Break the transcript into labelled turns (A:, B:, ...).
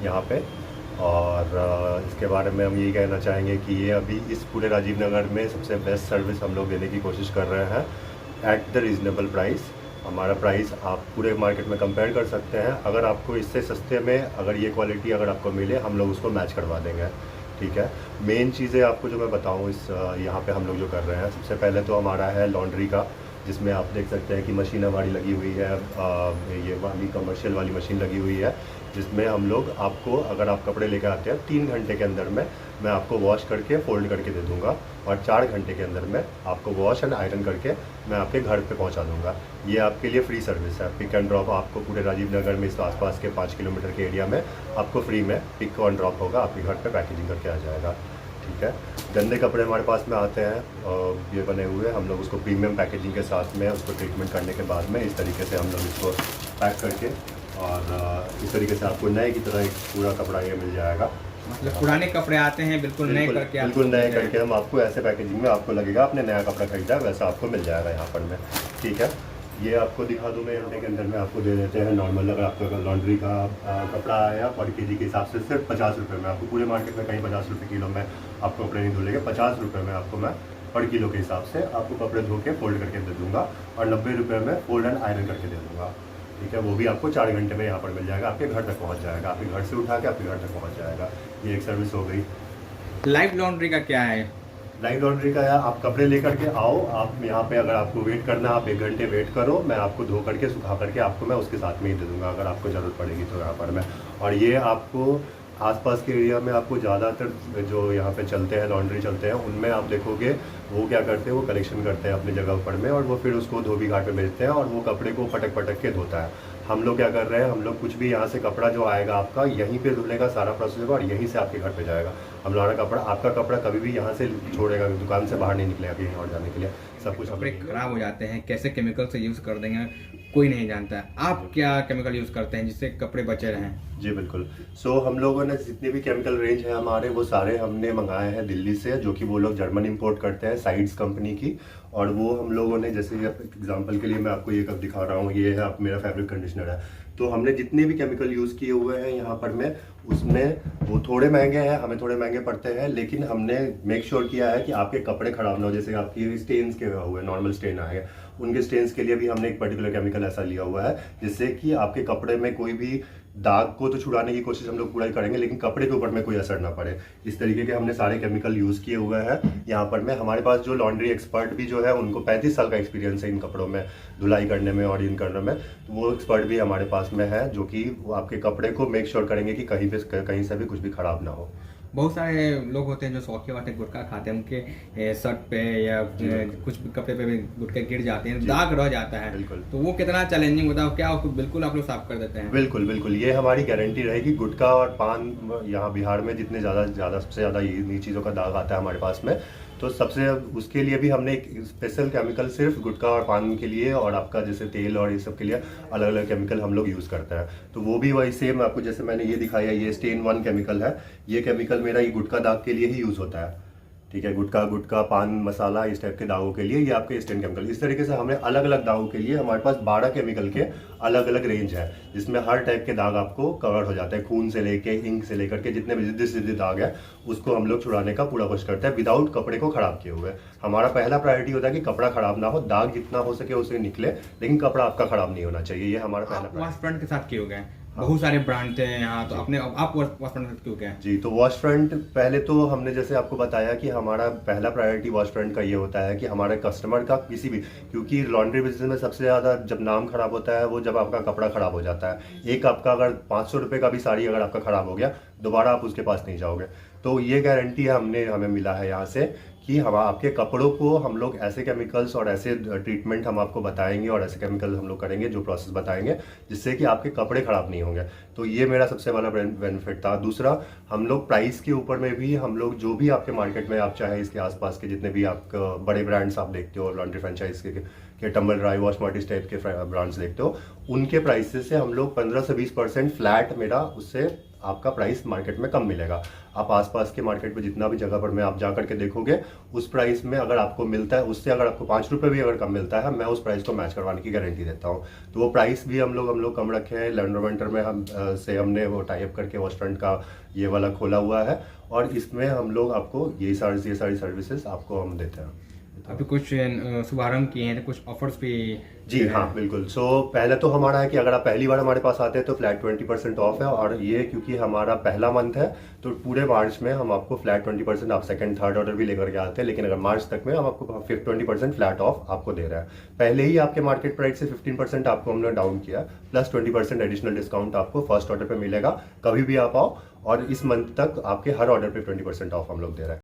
A: यहाँ पे। और इसके बारे में हम यही कहना चाहेंगे कि ये अभी इस पूरे राजीव नगर में सबसे बेस्ट सर्विस हम लोग देने की कोशिश कर रहे हैं एट द रीज़नेबल प्राइस। हमारा प्राइस आप पूरे मार्केट में कंपेयर कर सकते हैं। अगर आपको इससे सस्ते में अगर ये क्वालिटी अगर आपको मिले, हम लोग उसको मैच करवा देंगे। ठीक है। मेन चीज़ें आपको जो मैं बताऊँ इस यहाँ पे हम लोग जो कर रहे हैं, सबसे पहले तो हमारा है लॉन्ड्री का, जिसमें आप देख सकते हैं कि मशीन हमारी लगी हुई है। ये वाली कमर्शियल वाली मशीन लगी हुई है, जिसमें हम लोग आपको अगर आप कपड़े लेकर आते हैं 3 घंटे के अंदर में मैं आपको वॉश करके फ़ोल्ड करके दे दूँगा, और 4 घंटे के अंदर में आपको वॉश एंड आयरन करके मैं आपके घर पे पहुंचा दूँगा। ये आपके लिए फ्री सर्विस है। पिक एंड ड्रॉप आपको पूरे राजीव नगर में इस आसपास के 5 किलोमीटर के एरिया में आपको फ्री में पिक एंड ड्रॉप होगा, आपके घर पे पैकेजिंग करके आ जाएगा। ठीक है। गंदे कपड़े हमारे पास में आते हैं ये बने हुए, हम लोग उसको प्रीमियम पैकेजिंग के साथ में उसको ट्रीटमेंट करने के बाद में इस तरीके से हम लोग इसको पैक करके, और इस तरीके से आपको नए की तरह एक पूरा कपड़ा ये मिल जाएगा।
B: मतलब पुराने कपड़े आते हैं बिल्कुल नए करके,
A: बिल्कुल नए करके हम आपको ऐसे पैकेजिंग में आपको लगेगा आपने नया कपड़ा खरीदा है वैसा आपको मिल जाएगा यहाँ पर में। ठीक है। ये आपको दिखा दूँ मैं, घंटे के अंदर में आपको दे देते हैं नॉर्मल। अगर आपको लॉन्ड्री का कपड़ा आया पर के जी के हिसाब से सिर्फ 50 रुपये में, आपको पूरे मार्केट में कहीं 50 रुपये किलो में आपको कपड़े नहीं धुलेंगे। 50 रुपये में आपको मैं पर किलो के हिसाब से आपको कपड़े धो के फोल्ड करके दे दूँगा, और 90 रुपये में फोल्ड एंड आयरन करके दे दूँगा। ठीक है। वो भी आपको 4 घंटे में यहाँ पर मिल जाएगा, आपके घर तक पहुँच जाएगा, आपके घर से उठा के आपके घर तक पहुँच जाएगा। ये एक सर्विस हो गई।
B: लाइव लॉन्ड्री का क्या है?
A: लाइव लॉन्ड्री का है, आप कपड़े लेकर के आओ, आप यहाँ पे अगर आपको वेट करना आप 1 घंटे वेट करो, मैं आपको धो करके सुखा करके आपको मैं उसके साथ में ही दे दूँगा अगर आपको ज़रूरत पड़ेगी तो यहाँ पर मैं। और ये आपको आसपास के एरिया में आपको ज़्यादातर जो यहाँ पे चलते हैं लॉन्ड्री चलते हैं, उनमें आप देखोगे वो क्या करते हैं, वो कलेक्शन करते हैं अपनी जगह पर में, और वो फिर उसको धोबी घाट में बेचते हैं और वो कपड़े को पटक पटक के धोता है। हम लोग क्या कर रहे हैं, हम लोग कुछ भी यहाँ से कपड़ा जो आएगा आपका यहीं पे धुलने का सारा प्रोसेस होगा और यहीं से आपके घर पे जाएगा। हमारा कपड़ा, आपका कपड़ा कभी भी यहाँ से छोड़ेगा, दुकान से बाहर नहीं निकलेगा कहीं और जाने के लिए। सब कुछ
B: कपड़े खराब हो जाते हैं, कैसे केमिकल से यूज़ कर देंगे कोई नहीं जानता है। आप क्या केमिकल यूज़ करते हैं जिससे कपड़े बचे रहें?
A: जी बिल्कुल। सो हम लोगों ने जितने भी केमिकल रेंज है हमारे, वो सारे हमने मंगाए हैं दिल्ली से, जो कि वो लोग जर्मन इंपोर्ट करते हैं साइड्स कंपनी की। और वो हम लोगों ने, जैसे एग्जांपल के लिए मैं आपको ये कब दिखा रहा हूँ, ये है आप मेरा फैब्रिक कंडीशनर है, तो हमने जितने भी केमिकल यूज़ किए हुए हैं यहाँ पर में, उसमें वो थोड़े महंगे हैं, हमें थोड़े महंगे पड़ते हैं, लेकिन हमने मेक श्योर किया है कि आपके कपड़े खराब ना हो। जैसे आपकी स्टेन्स के हुए, नॉर्मल स्टेन आए, उनके स्टेन्स के लिए भी हमने एक पर्टिकुलर केमिकल ऐसा लिया हुआ है जिससे कि आपके कपड़े में कोई भी दाग को तो छुड़ाने की कोशिश हम लोग पूरा ही करेंगे, लेकिन कपड़े के ऊपर में कोई असर ना पड़े। इस तरीके के हमने सारे केमिकल यूज़ किए हुए हैं यहाँ पर में। हमारे पास जो लॉन्ड्री एक्सपर्ट भी जो है, उनको 35 साल का एक्सपीरियंस है इन कपड़ों में धुलाई करने में और इन करने में, तो वो एक्सपर्ट भी हमारे पास में है, जो कि आपके कपड़े को मेक श्योर करेंगे कि कहीं से भी कुछ भी खराब ना हो।
B: बहुत सारे लोग होते हैं जो शौकीन वाले गुटखा खाते हैं, उनके शर्ट पे या कुछ भी कपड़े पे भी गुटखे गिर जाते हैं, दाग रह जाता है।
A: बिल्कुल।
B: तो वो कितना चैलेंजिंग होता है, क्या उसको बिल्कुल आप लोग साफ कर देते हैं?
A: बिल्कुल बिल्कुल, ये हमारी गारंटी रहेगी। गुटखा और पान यहाँ बिहार में जितने सबसे ज़्यादा इन्हीं चीज़ों का दाग आता है हमारे पास में, तो सबसे उसके लिए भी हमने एक स्पेशल केमिकल सिर्फ गुटखा और पान के लिए, और आपका जैसे तेल और ये सब के लिए अलग अलग केमिकल हम लोग यूज़ करते हैं। तो वो भी वही सेम आपको, जैसे मैंने ये दिखाया, ये स्टेन 1 केमिकल है। ये केमिकल मेरा ये गुटखा दाग के लिए ही यूज़ होता है। ठीक है। गुटखा पान मसाला इस टाइप के दागों के लिए ये आपके स्टेन केमिकल। इस तरीके से हमें अलग अलग दागों के लिए हमारे पास 12 केमिकल के अलग अलग रेंज है, जिसमें हर टाइप के दाग आपको कवर हो जाते हैं। खून से लेके इंक से लेकर के जितने भी जिद्दी सिद्धि दाग है, उसको हम लोग छुड़ाने का पूरा कोशिश करते हैं विदाउट कपड़े को खराब किए हुए। हमारा पहला प्रायोरिटी होता है कि कपड़ा खराब ना हो, दाग जितना हो सके उसे निकले, लेकिन कपड़ा आपका खराब नहीं होना चाहिए। ये हमारा पहला।
B: वॉश फ्रंट के साथ क्यों गए? बहुत सारे ब्रांड थे यहाँ, तो अपने आप वॉश फ्रंट के साथ क्यों गए?
A: जी, तो वॉश फ्रंट पहले तो हमने जैसे आपको बताया कि हमारा पहला प्रायोरिटी वॉश फ्रंट का ये होता है कि हमारे कस्टमर का किसी भी, क्योंकि लॉन्ड्री बिजनेस में सबसे ज़्यादा जब नाम खराब होता है वो जब आपका कपड़ा खराब हो जाता है। एक आपका अगर 500 रुपये का भी साड़ी अगर आपका खराब हो गया, दोबारा आप उसके पास नहीं जाओगे। तो ये गारंटी हमें मिला है यहाँ से कि हम आपके कपड़ों को हम लोग ऐसे केमिकल्स और ऐसे ट्रीटमेंट हम आपको बताएंगे, और ऐसे केमिकल हम लोग करेंगे, जो प्रोसेस बताएंगे, जिससे कि आपके कपड़े ख़राब नहीं होंगे। तो ये मेरा सबसे बड़ा बेनिफिट था। दूसरा, हम लोग प्राइस के ऊपर में भी हम लोग जो भी आपके मार्केट में आप चाहे इसके आसपास के जितने भी आप बड़े ब्रांड्स आप देखते हो, लॉन्ड्री फ्रेंचाइज के tumble dry wash Martin's type के ब्रांड्स देखते हो, उनके प्राइसेस से हम लोग 15 से 20% फ्लैट मेरा उससे आपका प्राइस मार्केट में कम मिलेगा। आप आसपास के मार्केट में जितना भी जगह पर में आप जा करके देखोगे, उस प्राइस में अगर आपको मिलता है, उससे अगर आपको 5 रुपये भी अगर कम मिलता है, मैं उस प्राइस को मैच करवाने की गारंटी देता हूँ। तो वो प्राइस भी हम लोग कम रखे हैं। लैंडर वेंटर में हमने वो टाई अप करके रेस्टोरेंट का ये वाला खोला हुआ है, और इसमें हम लोग आपको ये सारी सर्विसेज आपको हम देते हैं।
B: अभी कुछ शुभारंभ किए हैं, तो कुछ ऑफर्स भी
A: जी हाँ, बिल्कुल। सो पहले तो हमारा है कि अगर आप पहली बार हमारे पास आते हैं तो फ्लैट 20% ऑफ है, और ये क्योंकि हमारा पहला मंथ है तो पूरे मार्च में हम आपको फ्लैट 20%, आप सेकंड थर्ड ऑर्डर भी लेकर के आते हैं, लेकिन अगर मार्च तक में हम आपको फिर 20% फ्लैट ऑफ आपको दे रहे हैं। पहले ही आपके मार्केट प्राइस से 15% आपको हमने डाउन किया, प्लस 20% एडिशनल डिस्काउंट आपको फर्स्ट ऑर्डर पे मिलेगा। कभी भी आप आओ, और इस मंथ तक आपके हर ऑर्डर पे 20% ऑफ हम लोग दे रहे हैं।